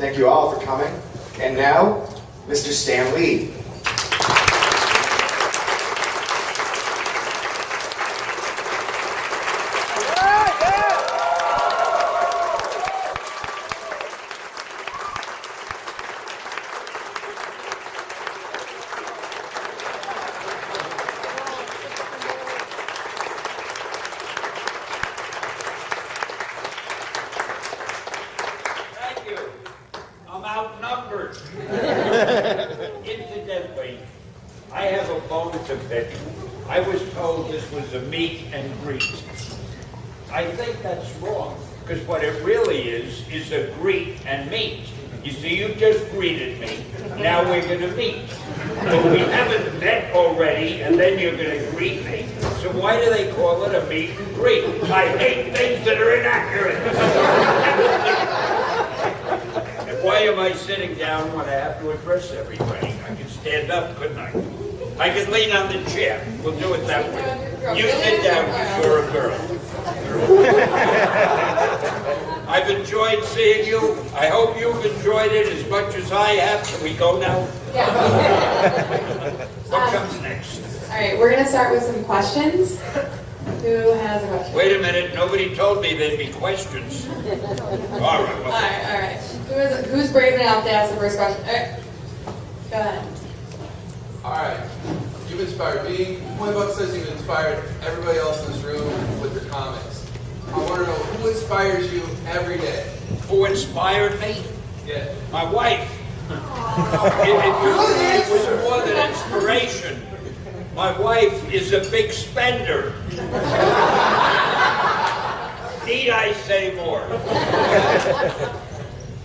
Thank you all for coming. And now, Mr. Stan Lee. Outnumbered. Incidentally, I have a bone to pick. I was told this was a meet and greet. I think that's wrong, because what it really is a greet and meet. You see, you just greeted me. Now we're going to meet. But we haven't met already, and then you're going to greet me. So why do they call it a meet and greet? I hate things that are inaccurate. Why am I sitting down when I have to address everybody? I can stand up, couldn't I? I can lean on the chair. We'll do it that way. You sit down because you're a girl. I've enjoyed seeing you. I hope you've enjoyed it as much as I have. Can we go now? Yeah. What comes next? All right, we're going to start with some questions. Who has a question? Wait a minute. Nobody told me there'd be questions. All right. All right. Who's brave enough to ask the first question? All right. Go ahead. All right. You've inspired me. Pointbuck says you've inspired everybody else in this room with your comics. I want to know who inspires you every day. Who inspired me? Yeah. My wife. It was more than inspiration. My wife is a big spender. Need I say more?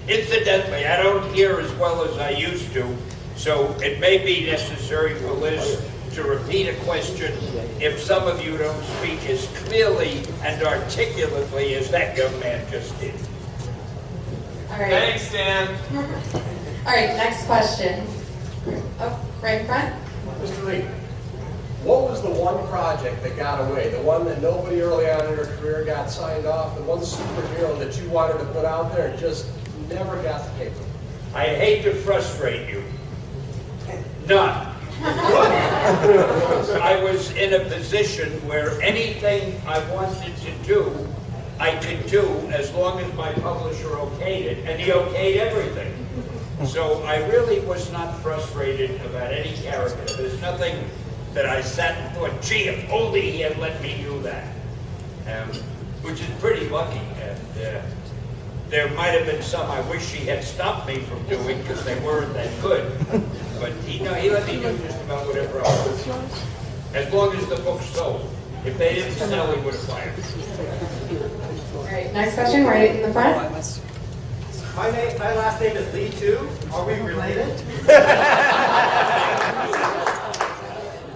Incidentally, I don't hear as well as I used to, so it may be necessary for Liz to repeat a question if some of you don't speak as clearly and articulately as that young man just did. All right. Thanks, Dan. All right, next question. Oh, right in front. Mr. Lee, what was the one project that got away? The one that nobody early on in your career got signed off? The one superhero that you wanted to put out there and just never got the paper? I hate to frustrate you. None. I was in a position where anything I wanted to do, I could do as long as my publisher okayed it, and he okayed everything. So I really was not frustrated about any character. There's nothing that I sat and thought, gee, if only he had let me do that. Which is pretty lucky. And there might have been some I wish he had stopped me from doing because they weren't that good. But he let me do just about whatever I wanted. As long as the book sold. If they didn't sell, he would have fired me. All right, next question, right in the front. My last name is Lee too. Are we related?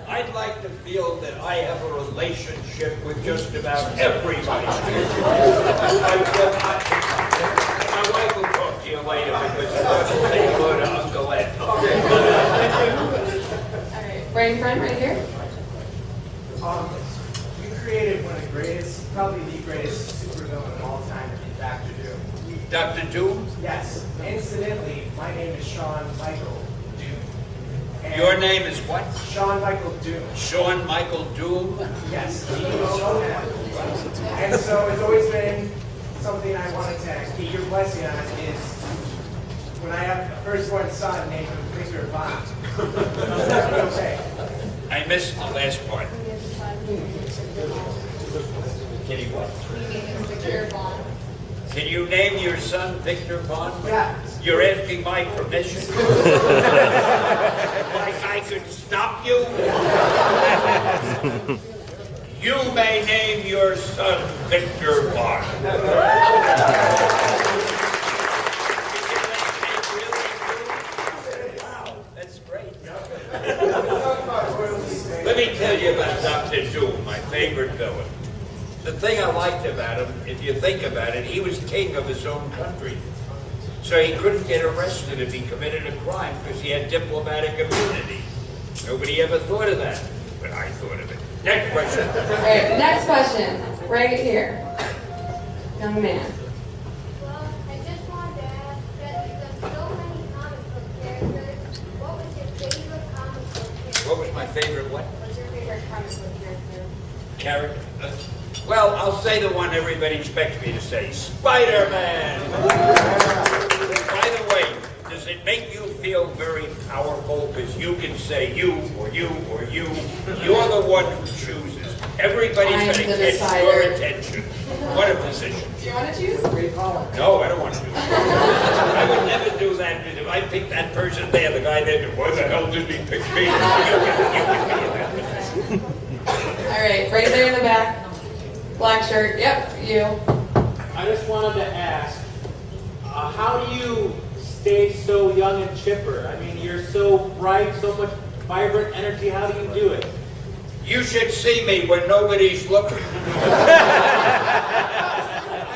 I'd like to feel that I have a relationship with just about everybody. My wife will talk to you later because I want to say hello to Uncle Ed. All right, right in front, right here. You created one of the greatest, probably the greatest supervillain of all time, Dr. Doom. Dr. Doom? Yes. Incidentally, my name is Sean Michael Doom. And Your name is what? Sean Michael Doom. Sean Michael Doom? Yes. D-O-O-M. And so it's always been something I wanted to get your blessing on is when I have a firstborn son named Victor Von. Okay. I missed the last part. Can you what? Can you name your son Victor Von? Yeah. You're asking my permission? Like I could stop you? You may name your son Victor Von. Wow, that's great. Let me tell you about Dr. Doom, my favorite villain. The thing I liked about him, if you think about it, he was king of his own country. So he couldn't get arrested if he committed a crime because he had diplomatic immunity. Nobody ever thought of that, but I thought of it. Next question. All right, next question, right here. Young man. Well, I just wanted to ask that favorite what? What's your favorite comic book character? Character? Well, I'll say the one everybody expects me to say, Spider-Man! By the way, does it make you feel very powerful because you can say you or you or you? You're the one who chooses. Everybody's I'm going to the get decider. your attention. What a position. Do you want to choose? No, I don't want to do that. I would never do that because if I pick that person there, the guy there, why the hell did he pick me? You can be in that position. All right, right there in the back. Black shirt. Yep, you. I just wanted to ask, how do you stay so young and chipper? I mean, you're so bright, so much vibrant energy. How do you do it? You should see me when nobody's looking. I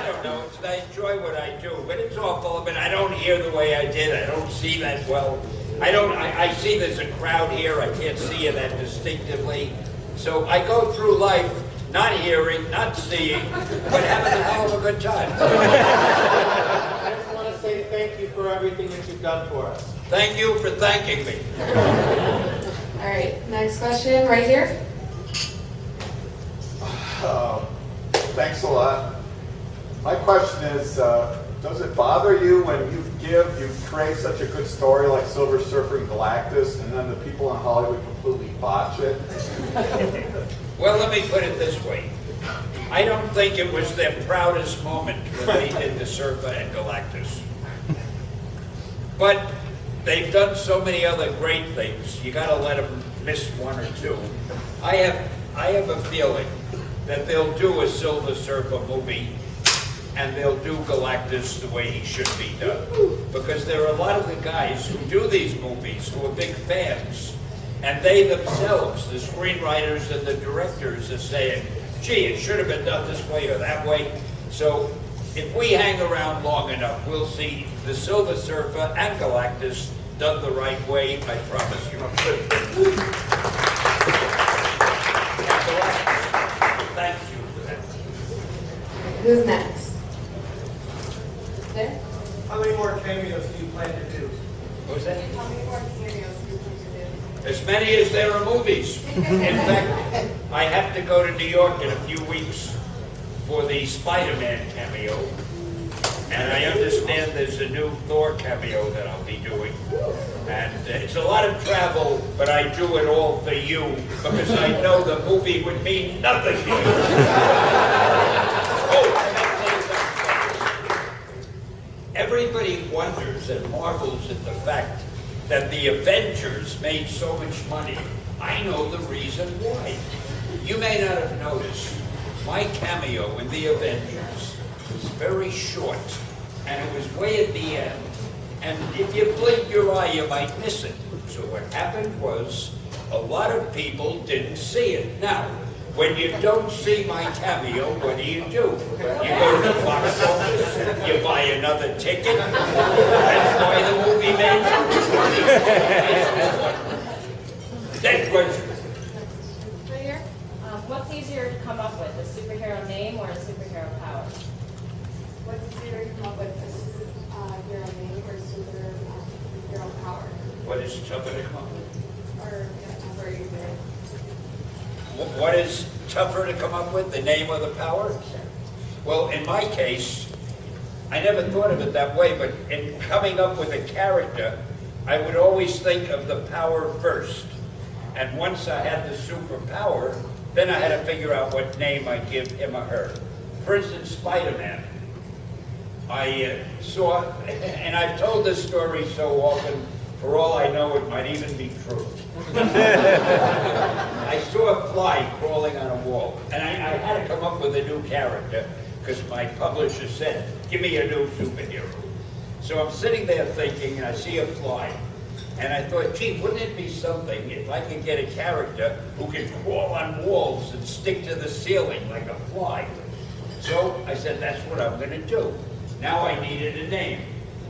don't know. I enjoy what I do, but it's awful. But I don't hear the way I did. I don't see that well. I see there's a crowd here. I can't see it that distinctively. So I go through life not hearing, not seeing, but having a hell of a good time. I just want to say thank you for everything that you've done for us. Thank you for thanking me. All right, next question right here. Thanks a lot. My question is, does it bother you when you create such a good story like Silver Surfer and Galactus, and then the people in Hollywood completely botch it? Well, let me put it this way. I don't think it was their proudest moment when they did the Surfer and Galactus. But they've done so many other great things, you gotta let them miss one or two. I have a feeling that they'll do a Silver Surfer movie and they'll do Galactus the way he should be done. Because there are a lot of the guys who do these movies who are big fans, and they themselves, the screenwriters and the directors, are saying, gee, it should have been done this way or that way. So if we hang around long enough, we'll see the Silver Surfer and Galactus done the right way, I promise you. And Galactus, thank you for that. Who's next? There? How many more cameos do you plan to do? What was that? How many more cameos do you think you do? As many as there are movies. In fact, I have to go to New York in a few weeks for the Spider-Man cameo. And I understand there's a new Thor cameo that I'll be doing. And it's a lot of travel, but I do it all for you because I know the movie would mean nothing to you. Oh, everybody wonders and marvels at the fact that the Avengers made so much money. I know the reason why. You may not have noticed, my cameo in the Avengers was very short, and it was way at the end. And if you blink your eye, you might miss it. So what happened was, a lot of people didn't see it. Now, when you don't see my cameo, what do? You go to the box office, you buy another ticket. That's why the movie made so much money. Next question. Right here? What's easier to come up with, a superhero name or a superhero power? What's easier to come up with, a superhero name or superhero power? What is tougher to come up with? Or, whatever you did. What is tougher to come up with, the name or the power? Well, in my case, I never thought of it that way, but in coming up with a character, I would always think of the power first. And once I had the superpower, then I had to figure out what name I'd give him or her. For instance, Spider-Man. I saw, and I've told this story so often, for all I know, it might even be true. I saw a fly crawling on a wall, and I had to come up with a new character because my publisher said, give me a new superhero. So I'm sitting there thinking, and I see a fly, and I thought, gee, wouldn't it be something if I could get a character who can crawl on walls and stick to the ceiling like a fly? So I said, that's what I'm going to do. Now I needed a name.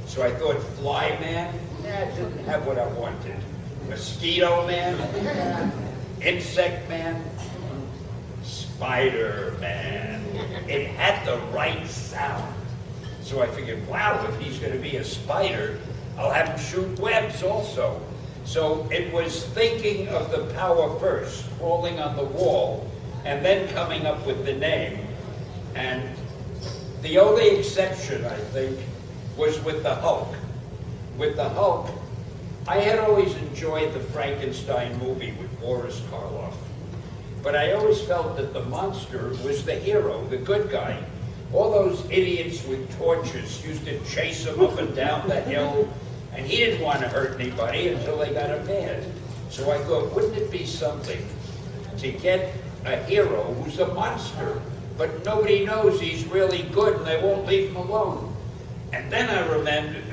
So I thought, Fly Man? Nah, it didn't have what I wanted. Mosquito Man? Insect Man? Spider Man. It had the right sound. So I figured, wow, if he's going to be a spider, I'll have him shoot webs also. So it was thinking of the power first, crawling on the wall, and then coming up with the name. And the only exception, I think, was with the Hulk. With the Hulk, I had always enjoyed the Frankenstein movie with Boris Karloff. But I always felt that the monster was the hero, the good guy. All those idiots with torches used to chase him up and down the hill, and he didn't want to hurt anybody until they got him mad. So I thought, wouldn't it be something to get a hero who's a monster, but nobody knows he's really good and they won't leave him alone? And then I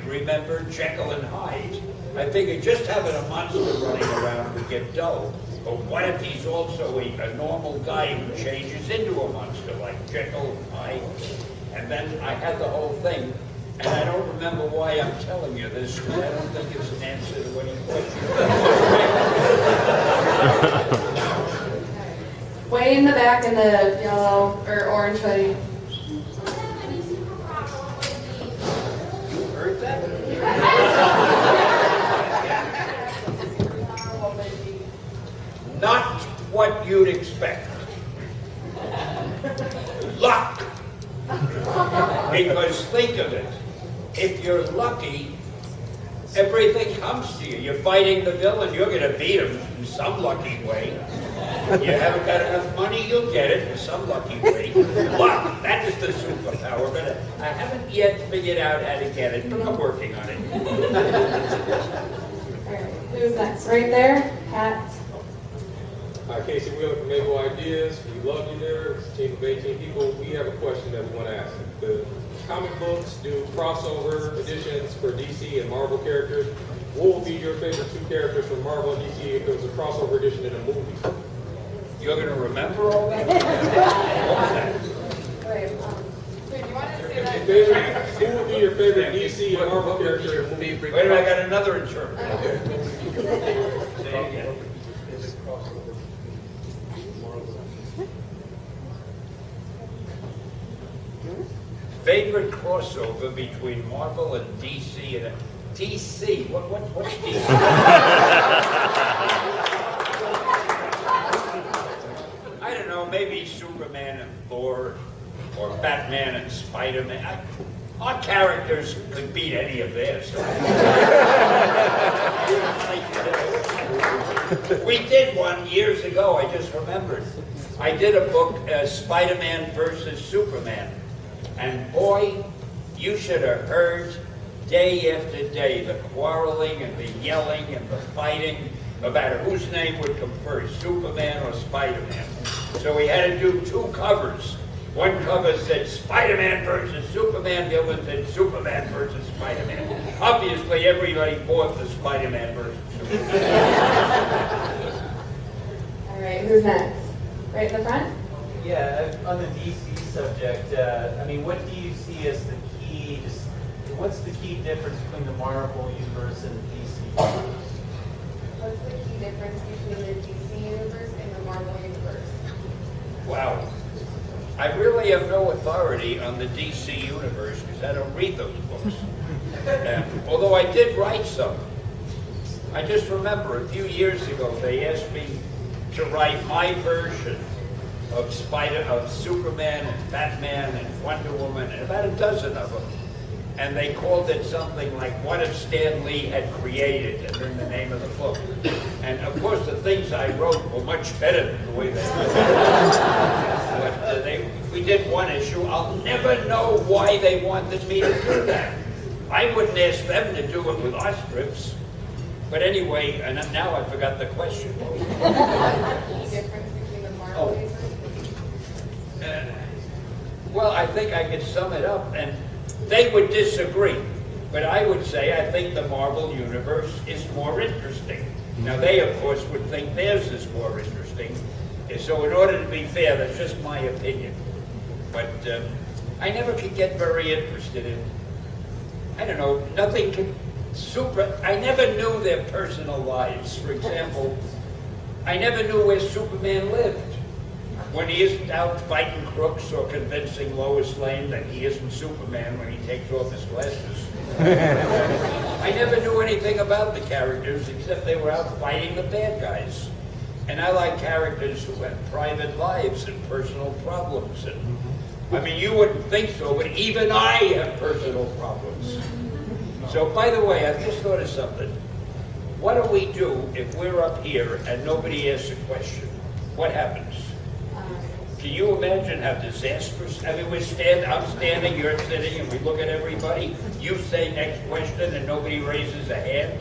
remembered Jekyll and Hyde. I figured just having a monster running around would get dull. But what if he's also a normal guy who changes into a monster like Jekyll and Hyde? And then I had the whole thing. And I don't remember why I'm telling you this, because I don't think it's an answer to any question. Way in the back in the yellow or orange hoodie. You heard that? Not what you'd expect. Luck. Because think of it. If you're lucky, everything comes to you. You're fighting the villain, you're going to beat him in some lucky way. You haven't got enough money, you'll get it in some lucky way. Luck, that is the superpower, but I haven't yet figured out how to get it, but I'm working on it. All right, who's next? Right there, Pat. Hi, Casey Wheeler from Able Ideas. We love you there. It's a team of 18 people. We have a question that we want to ask. The comic books do crossover editions for DC and Marvel characters. What would be your favorite two characters from Marvel and DC if there was a crossover edition in a movie? You're going to remember all that? Wait, do you want to say that? Who would be your favorite DC and Marvel character in a movie? Wait a minute, I got another interpreter. Say it again. Favorite crossover between Marvel and DC and DC. What's DC? I don't know. Maybe Superman and Thor, or Batman and Spider-Man. Our characters could beat any of theirs. We did one years ago. I just remembered. I did a book, Spider-Man versus Superman. And boy, you should have heard day after day the quarreling and the yelling and the fighting about whose name would come first, Superman or Spider-Man. So we had to do two covers. One cover said Spider-Man versus Superman, the other one said Superman versus Spider-Man. Obviously, everybody bought the Spider-Man versus Superman. All right, who's next? Right in the front? Yeah, on the DC subject, I mean, what do you see as the key, what's the key difference between the Marvel universe and the DC universe? What's the key difference between the DC universe and the Marvel universe? Wow. I really have no authority on the DC universe because I don't read those books. Although I did write some. I just remember a few years ago they asked me to write my version of Superman and Batman and Wonder Woman and about a dozen of them. And they called it something like What If Stan Lee Had Created, and then the name of the book. And of course the things I wrote were much better than the way they were. But we did one issue. I'll never know why they wanted me to do that. I wouldn't ask them to do it with our strips. But anyway, and now I forgot the question. Key difference between the Marvel universe and the DC? Well, I think I could sum it up, and they would disagree. But I would say I think the Marvel universe is more interesting. Now, they, of course, would think theirs is more interesting. So in order to be fair, that's just my opinion. But I never could get very interested in, I don't know, nothing could I never knew their personal lives. For example, I never knew where Superman lived. When he isn't out fighting crooks or convincing Lois Lane that he isn't Superman when he takes off his glasses. I never knew anything everything about the characters except they were out fighting the bad guys. And I like characters who have private lives and personal problems. And I mean, you wouldn't think so, but even I have personal problems. So, by the way, I've just thought of something. What do we do if we're up here and nobody asks a question? What happens? Can you imagine how disastrous? I mean, I'm standing, you're sitting, and we look at everybody. You say next question, and nobody raises a hand.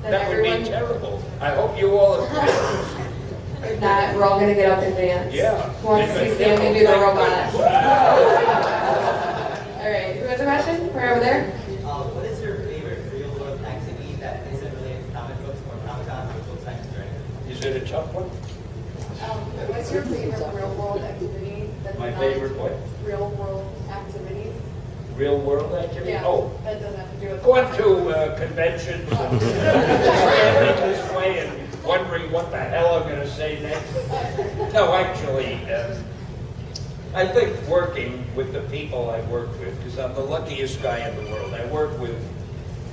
That would be terrible. I hope you all agree. If not, we're all gonna get up and dance. Yeah. Who wants to see Stanley do the robot? All right, who has a question? We're over there. What is your favorite real-world activity that isn't related to comic books or Comic-Con or books or anything? Is it a tough one? What's your favorite real-world activity? That's My not favorite what? Real-world activities. Real world activity? Yeah. Oh, That doesn't have to do with. going to conventions and standing this way and wondering what the hell I'm going to say next. No, actually, I think working with the people I work with, because I'm the luckiest guy in the world. I work with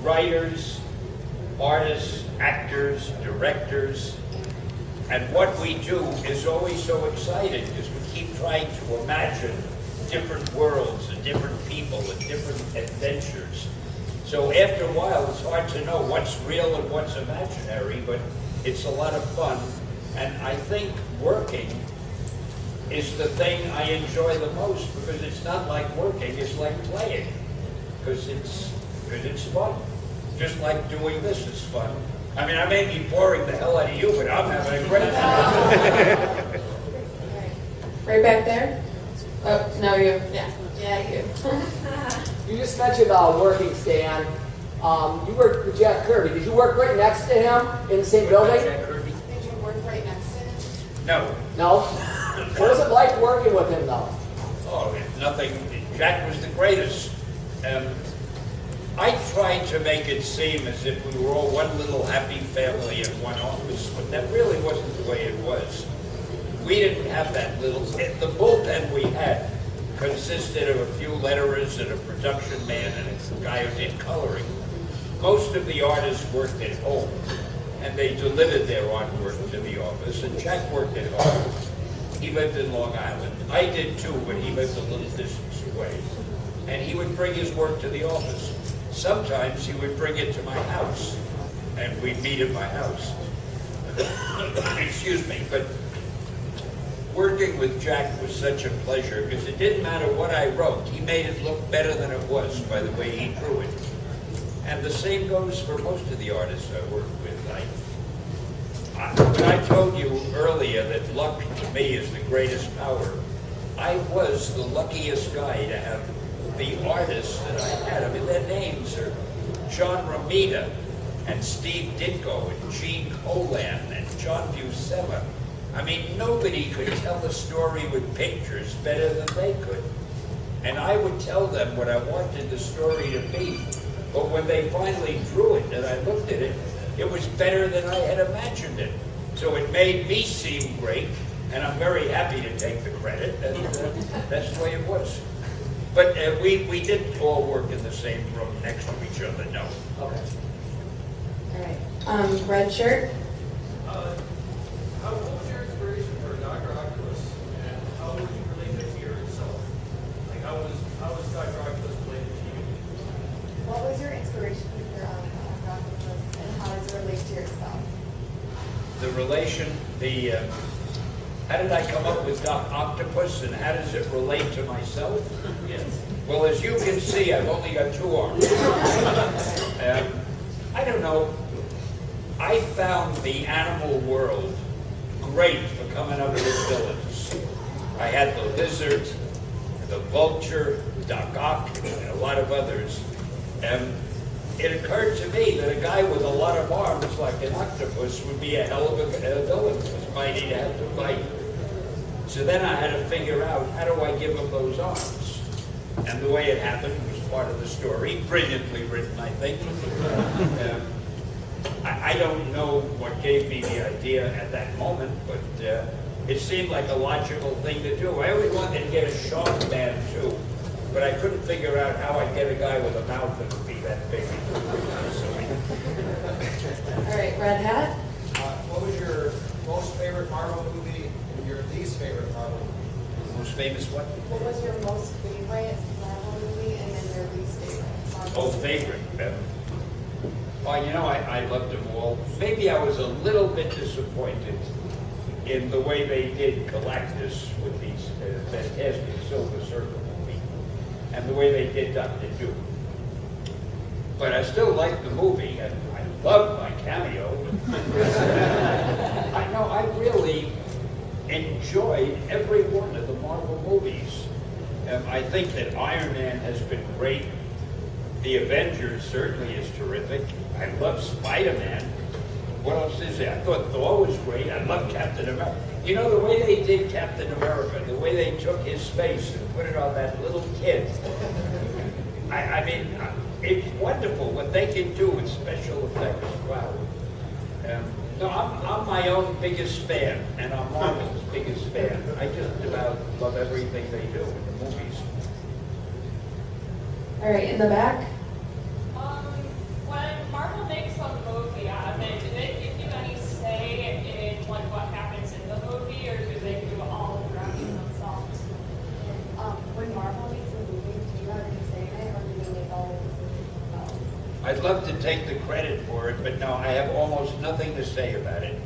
writers, artists, actors, directors, and what we do is always so exciting because we keep trying to imagine different worlds and different people and different adventures. So after a while, it's hard to know what's real and what's imaginary, but it's a lot of fun. And I think working is the thing I enjoy the most because it's not like working, it's like playing. Because it's fun. Just like doing this is fun. I mean, I may be boring the hell out of you, but I'm having a great time. Right back there? Oh, no, you. Yeah. Yeah, you. You just mentioned working, Stan. You worked with Jack Kirby. Did you work right next to him in the same building? Jack Kirby? Did you work right next to him? No. No? What was it like working with him, though? Oh, nothing. Jack was the greatest. I tried to make it seem as if we were all one little happy family in one office, but that really wasn't the way it was. We didn't have that little... The bullpen we had consisted of a few letterers and a production man and a guy who did coloring. Most of the artists worked at home, and they delivered their artwork to the office, and Jack worked at home. He lived in Long Island. I did too, but he lived a little distance away. And he would bring his work to the office. Sometimes he would bring it to my house, and we'd meet at my house. Excuse me, but working with Jack was such a pleasure because it didn't matter what I wrote. He made it look better than it was by the way he drew it. And the same goes for most of the artists I work with. When I told you earlier that luck to me is the greatest power, I was the luckiest guy to have the artists that I had. I mean, their names are John Romita and Steve Ditko and Gene Colan and John Buscema. I mean, nobody could tell a story with pictures better than they could. And I would tell them what I wanted the story to be. But when they finally drew it and I looked at it, it was better than I had imagined it. So it made me seem great, and I'm very happy to take the credit, and that's the way it was. But we didn't all work in the same room next to each other, no. Okay. All right. Red shirt. What was your inspiration for Dr. Octopus, and how would you relate it to yourself? Like, how was Dr. Octopus related to you? What was your inspiration for Dr. Octopus, and how does it relate to yourself? The relation, how did I come up with Doc Octopus, and how does it relate to myself? Yes. Well, as you can see, I've only got 2 arms. I don't know. I found the animal world great for coming up with villains. I had the lizard, the vulture, Doc Ock, and a lot of others. And it occurred to me that a guy with a lot of arms, like an octopus, would be a hell of a villain, because mighty to have to fight. So then I had to figure out, how do I give him those arms? And the way it happened was part of the story, brilliantly written, I think. I don't know what gave me the idea at that moment, but it seemed like a logical thing to do. I always wanted to get a shark man too, but I couldn't figure out how I'd get a guy with a mouth that would be that big. So Red Hat. What was your most favorite Marvel movie and your least favorite Marvel movie? Most famous what? What was your most favorite Marvel movie and then your least favorite Marvel Oh, movie? favorite. Well, you know, I loved them all. Maybe I was a little bit disappointed in the way they did Galactus with these fantastic Silver Surfer movie, and the way they did Dr. Doom. But I still liked the movie, and I loved my cameo. I know I really enjoyed every one of the Marvel movies. I think that Iron Man has been great. The Avengers certainly is terrific. I love Spider-Man. What else is there? I thought Thor was great. I love Captain America. You know, the way they did Captain America, the way they took his face and put it on that little kid. I mean, it's wonderful what they can do with special effects. Wow. No, I'm my own biggest fan, and I'm Marvel's biggest fan. I just about love everything they do in the movies. All right, in the back. When Marvel makes a movie out of it, do they give you any say in what happens in the movie, or do they do all the directing themselves? When Marvel makes a movie, do you have any say in it, or do they make all of the decisions themselves? I'd love to take the credit for it, but no, I have almost nothing to say about it.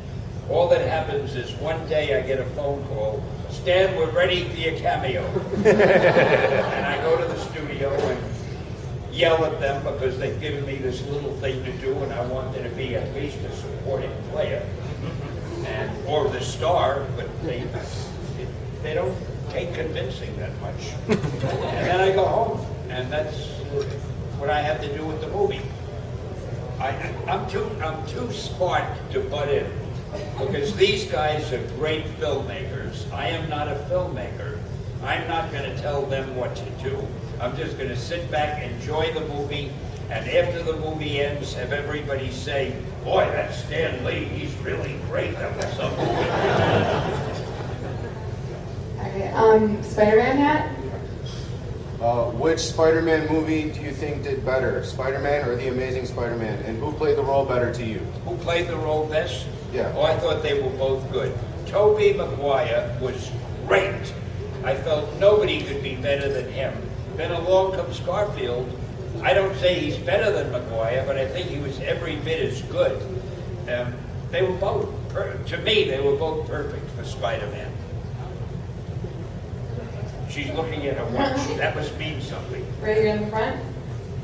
All that happens is one day I get a phone call, Stan, we're ready for your cameo. And I go to the studio and yell at them because they've given me this little thing to do, and I want there to be at least a supporting player, or the star, but they don't take convincing that much. And then I go home, and that's what I have to do with the movie. I'm too smart to butt in, because these guys are great filmmakers. I am not a filmmaker. I'm not going to tell them what to do. I'm just going to sit back, enjoy the movie, and after the movie ends, have everybody say, boy, that's Stan Lee, he's really great. That was some movie. All right, Spider-Man hat. Which Spider-Man movie do you think did better, Spider-Man or The Amazing Spider-Man? And who played the role better to you? Who played the role best? Yeah. Oh, I thought they were both good. Tobey Maguire was great. I felt nobody could be better than him. Then along comes Garfield. I don't say he's better than Maguire, but I think he was every bit as good. They were both, to me, they were both perfect for Spider-Man. She's looking at her watch. That must mean something. Right here in the front.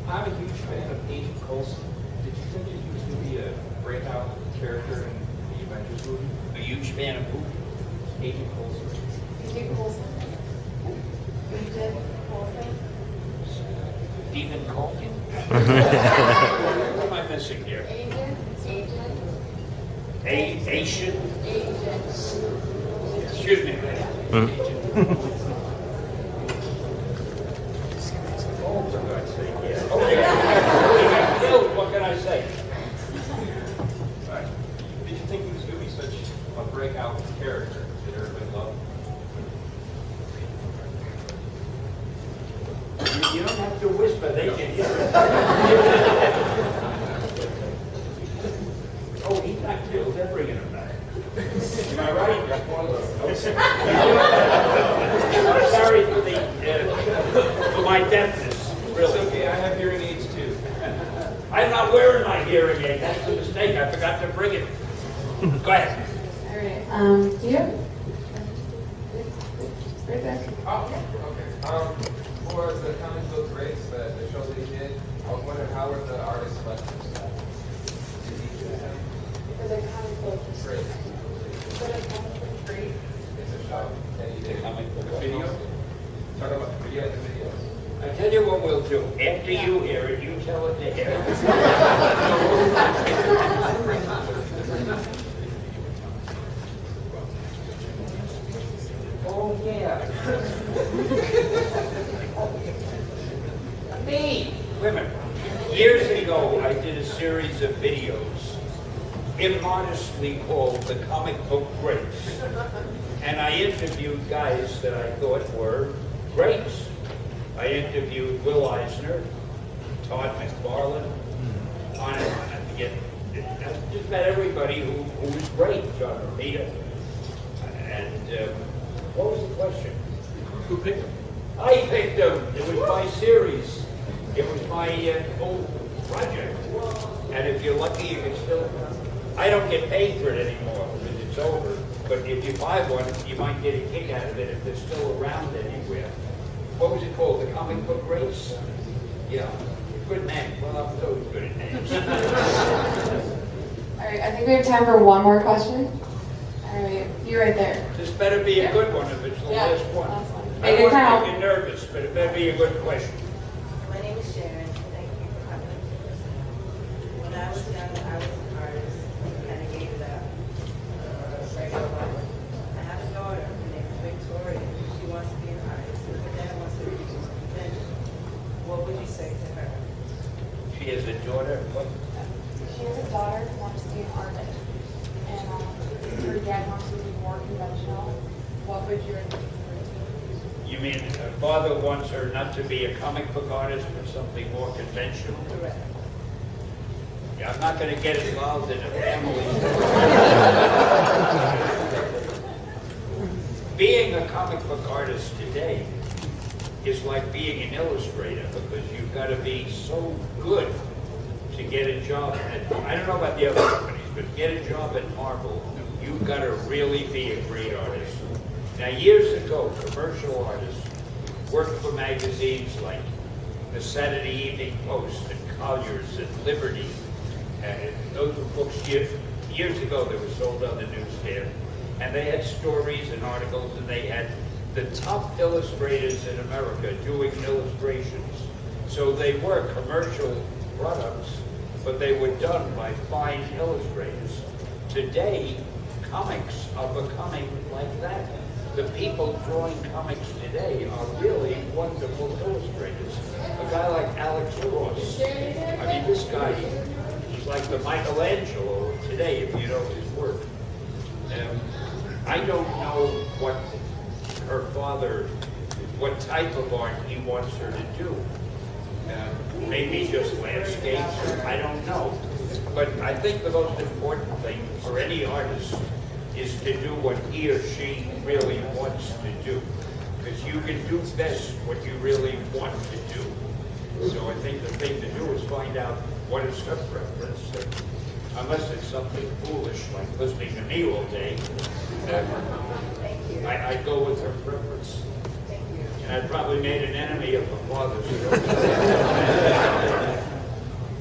I'm a huge fan of Agent Coulson. Did you think that he was going to be a breakout character in the Avengers movie? A huge fan of who? Agent Coulson. Agent Coulson. Agent Coulson. Stephen Colkin? What am I missing here? Agent. Asian? Agent. Excuse me. Oh, for God's sake, yeah. Okay. Bill, what can I say? Did you think he was going to be such a breakout character that everybody loved? You don't have to whisper, they can hear it. Oh, he got killed, they're bringing him back. Am I right? I'm sorry for my deafness, really. It's okay, I have hearing aids too. I'm not wearing my hearing aid, that's a mistake, I forgot to bring it. Go ahead. All right. Do you have? Right back. Oh, okay. For the comic book race, the show that he did, I was wondering how were the artists selected? For the comic book Great. For the comic book great. It's a show that he did. Comic book Video? Talking about the videos. I tell you what we'll do, after you hear it, you tell it to him. Oh, yeah. Me. Women. Years ago, I did a series of videos immodestly called The Comic Book Greats. And I interviewed guys that I thought were greats. I interviewed Will Eisner, Todd McFarlane, on and on. I forget. There's met everybody who was great, John Romita. And what was the question? Who picked him? I picked him. It was my series. It was my whole project. And if you're lucky, you can still. I don't get paid for it anymore because it's over. But if you buy one, you might get a kick out of it if they're still around anywhere. What was it called? The comic book race? Yeah. Good man. Well, I'm so good at names. All right, I think we have time for one more question. All right, you right there. This better be a good one if it's the Yeah, last one. last one. I Make it won't count. make you nervous, but it better be a good question. My name is Sharon. Thank you for coming. When I was young, I was an artist. Kind of gave it up. Regular life. I have a daughter. Her name is Victoria. She wants to be an artist. Her dad wants to be a inventor. What would you say to her? She has a daughter. What? She has a daughter who wants to be an artist, and her dad wants to be more conventional. What would your advice be? You mean her father wants her not to be a comic book artist, but something more conventional? Correct. Yeah, I'm not going to get involved in a family. Being a comic book artist today is like being an illustrator because you've got to be so good to get a job at, I don't know about the other companies, but get a job at Marvel, you've got to really be a great artist. Now, years ago, commercial artists worked for magazines like the Saturday Evening Post and Collier's and Liberty. And those were books years ago that were sold on the newsstand. And they had stories and articles, and they had the top illustrators in America doing illustrations. So they were commercial products, but they were done by fine illustrators. Today, comics are becoming like that. The people drawing comics today are really wonderful illustrators. A guy like Alex Ross, I mean, this guy, he's like the Michelangelo of today, if you know his work. I don't know what her father, what type of art he wants her to do. Maybe just landscapes, I don't know. But I think the most important thing for any artist is to do what he or she really wants to do. Because you can do best what you really want to do. So I think the thing to do is find out what is her preference. Unless it's something foolish like listening to me all day, I'd go with her preference. And I'd probably made an enemy of her father.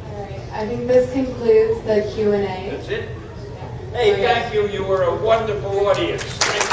All right, I think this concludes the Q&A. That's it? Hey, thank you. You were a wonderful audience. Thank you.